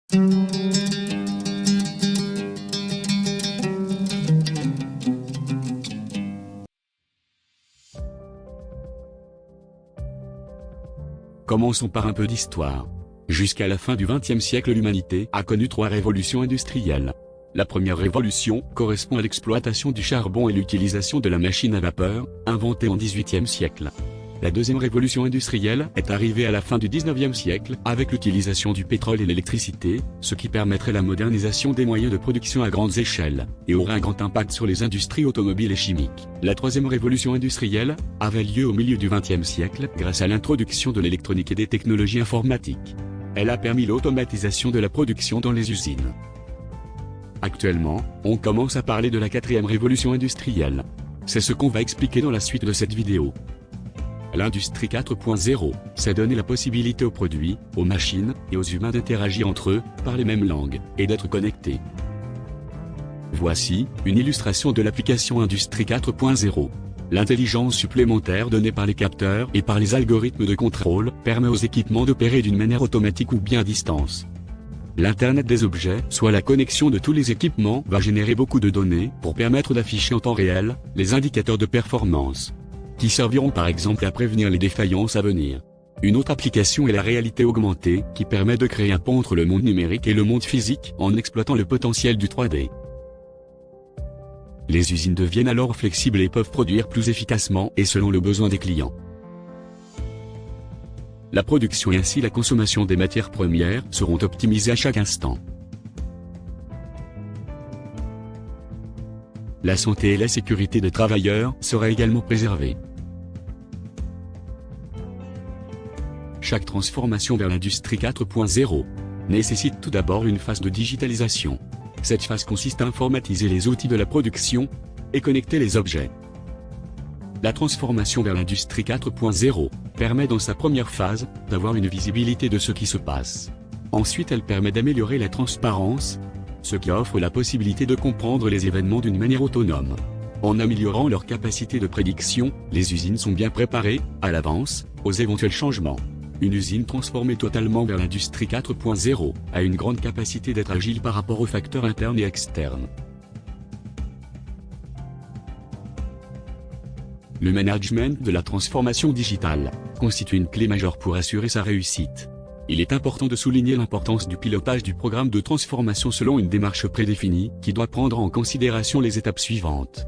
Commençons par un peu d'histoire. Jusqu'à la fin du XXe siècle, l'humanité a connu 3 révolutions industrielles. La première révolution correspond à l'exploitation du charbon et l'utilisation de la machine à vapeur, inventée au XVIIIe siècle. La deuxième révolution industrielle est arrivée à la fin du XIXe siècle avec l'utilisation du pétrole et l'électricité, ce qui permettrait la modernisation des moyens de production à grandes échelles, et aurait un grand impact sur les industries automobiles et chimiques. La troisième révolution industrielle avait lieu au milieu du XXe siècle grâce à l'introduction de l'électronique et des technologies informatiques. Elle a permis l'automatisation de la production dans les usines. Actuellement, on commence à parler de la quatrième révolution industrielle. C'est ce qu'on va expliquer dans la suite de cette vidéo. L'industrie 4.0, c'est donner la possibilité aux produits, aux machines et aux humains d'interagir entre eux, par les mêmes langues, et d'être connectés. Voici une illustration de l'application Industrie 4.0. L'intelligence supplémentaire donnée par les capteurs et par les algorithmes de contrôle permet aux équipements d'opérer d'une manière automatique ou bien à distance. L'Internet des objets, soit la connexion de tous les équipements, va générer beaucoup de données pour permettre d'afficher en temps réel les indicateurs de performance, qui serviront par exemple à prévenir les défaillances à venir. Une autre application est la réalité augmentée, qui permet de créer un pont entre le monde numérique et le monde physique en exploitant le potentiel du 3D. Les usines deviennent alors flexibles et peuvent produire plus efficacement et selon le besoin des clients. La production et ainsi la consommation des matières premières seront optimisées à chaque instant. La santé et la sécurité des travailleurs seraient également préservées. Chaque transformation vers l'industrie 4.0 nécessite tout d'abord une phase de digitalisation. Cette phase consiste à informatiser les outils de la production et connecter les objets. La transformation vers l'industrie 4.0 permet dans sa première phase d'avoir une visibilité de ce qui se passe. Ensuite, elle permet d'améliorer la transparence, ce qui offre la possibilité de comprendre les événements d'une manière autonome. En améliorant leur capacité de prédiction, les usines sont bien préparées, à l'avance, aux éventuels changements. Une usine transformée totalement vers l'industrie 4.0 a une grande capacité d'être agile par rapport aux facteurs internes et externes. Le management de la transformation digitale constitue une clé majeure pour assurer sa réussite. Il est important de souligner l'importance du pilotage du programme de transformation selon une démarche prédéfinie qui doit prendre en considération les étapes suivantes.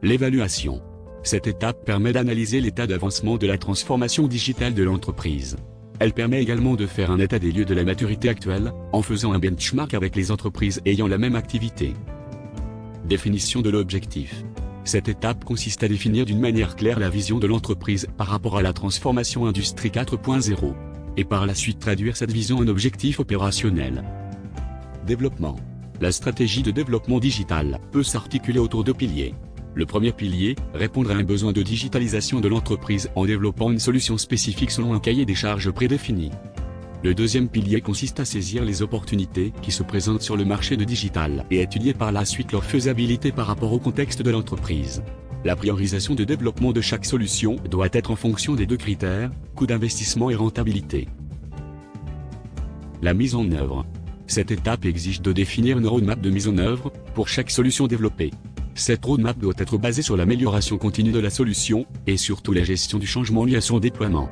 L'évaluation. Cette étape permet d'analyser l'état d'avancement de la transformation digitale de l'entreprise. Elle permet également de faire un état des lieux de la maturité actuelle, en faisant un benchmark avec les entreprises ayant la même activité. Définition de l'objectif. Cette étape consiste à définir d'une manière claire la vision de l'entreprise par rapport à la transformation Industrie 4.0, et par la suite traduire cette vision en objectif opérationnel. Développement. La stratégie de développement digital peut s'articuler autour de piliers. Le premier pilier, répondre à un besoin de digitalisation de l'entreprise en développant une solution spécifique selon un cahier des charges prédéfini. Le deuxième pilier consiste à saisir les opportunités qui se présentent sur le marché de digital et étudier par la suite leur faisabilité par rapport au contexte de l'entreprise. La priorisation de développement de chaque solution doit être en fonction des 2 critères, coût d'investissement et rentabilité. La mise en œuvre. Cette étape exige de définir une roadmap de mise en œuvre pour chaque solution développée. Cette roadmap doit être basée sur l'amélioration continue de la solution, et surtout la gestion du changement lié à son déploiement.